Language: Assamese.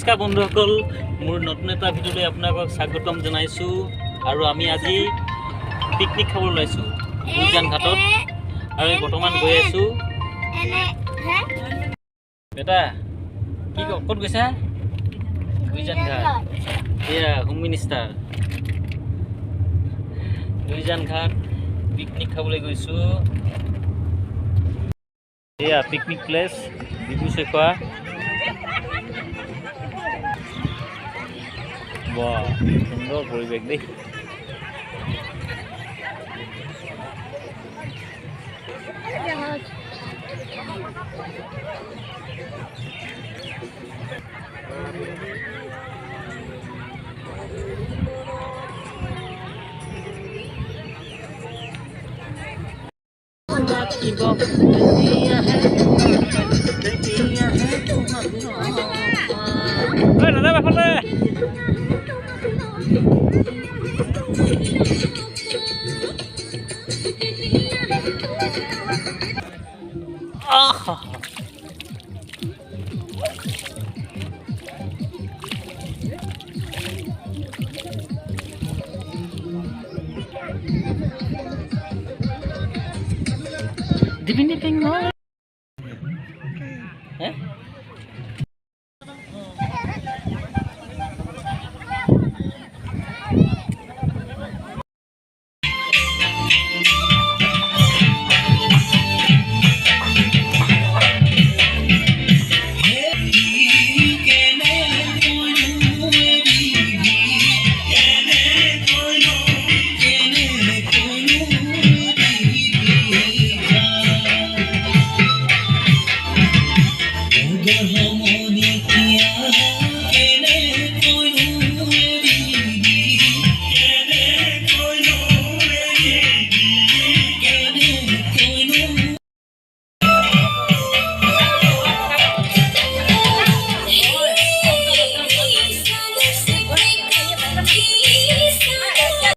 নমস্কাৰ বন্ধুসকল, মোৰ নতুন এটা ভিডিঅ'লৈ আপোনালোকক স্বাগতম জনাইছোঁ। আৰু আমি আজি পিকনিক খাবলৈ ওলাইছোঁ গুইজান ঘাটত। আৰু আমি বৰ্তমান গৈ আছোঁ। বেটা কি ক'ত গৈছা? গুইজান ঘাট। এয়া হোম মিনিষ্টাৰ। গুইজান ঘাট পিকনিক খাবলৈ গৈছোঁ। এয়া পিকনিক প্লেচ বিভু চেখোৱা। বাহ, সুন্দৰ পৰিৱেশ দেই। Dipping no. Eh?